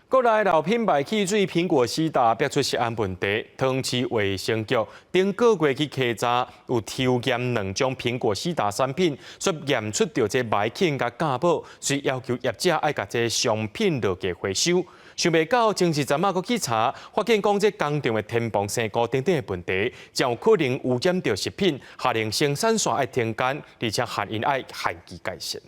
国内老品牌汽水苹果西打逼出食安问题，通市卫生局顶个月去稽查，有抽验2种苹果西打产品，说验出着这霾菌甲假宝，所以要求业者爱甲这商品落价回收。想袂到前日站去查，发现讲这工厂的天棚升高等等的问题，将有可能污染到食品，下令生产线爱停干，而且限因爱限期改善。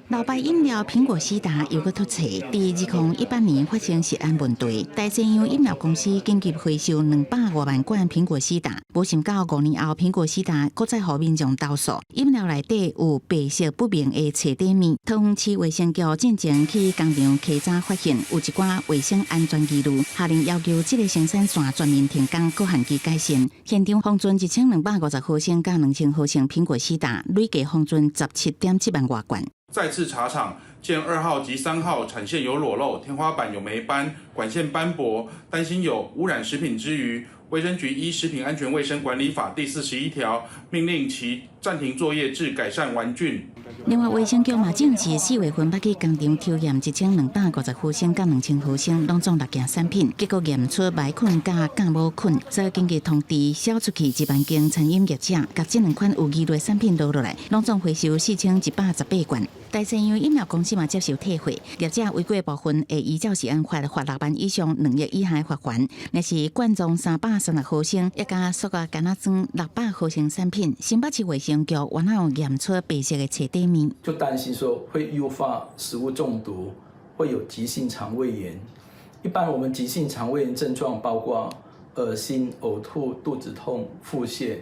老牌饮料苹果西打又搁突册，伫2018年发生食安问题，大西洋饮料公司紧急回收200多万罐苹果西打，无想到5年后，苹果西打搁再互民众投诉，饮料内底有白色不明的菜底面。桃园市卫生局进前去工厂稽查，发现有一寡卫生安全记录，下令要求这个生产线全面停工，搁限期改善。现场封存1250毫升甲2000毫升苹果西打，累计封存17.7万多罐。 再次查厂，见2号及3号产线有裸漏，天花板有霉斑，管线斑驳，担心有污染食品之余，卫生局依《食品安全卫生管理法》第41条，命令其暂停作业至改善完竣。另外，卫生局嘛证实4月份捌去工厂抽验1250毫升甲2000毫升拢总6件产品，结果验出霾菌甲假母菌，所以紧急通知销出去1万间餐饮业者，甲这2款有疑虑产品倒落来，拢总回收4118罐。 大西洋饮料公司嘛接受退货，业者违规部分会依照食安法罚6万以上2亿以下的罚款。若是罐装336毫升，一加塑胶干仔装600毫升产品，新北市卫生局完后验出白色的菜底面，就担心说会诱发食物中毒，会有急性肠胃炎。一般我们急性肠胃炎症状包括恶心、呕吐、肚子痛、腹泻。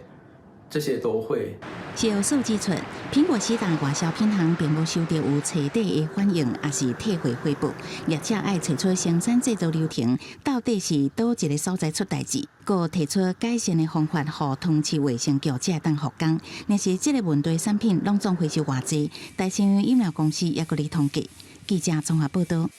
这些都会。销售指出，苹果西打外销品行并无收到有彻底的反应，也是退货回报。业者爱找出生产制造流程到底是倒一个所在出代志，佮提出改善的方法，互通市卫生局才当复工。若是这个问题产品拢总回收偌济，大西洋饮料公司也佮你统计。记者综合报道。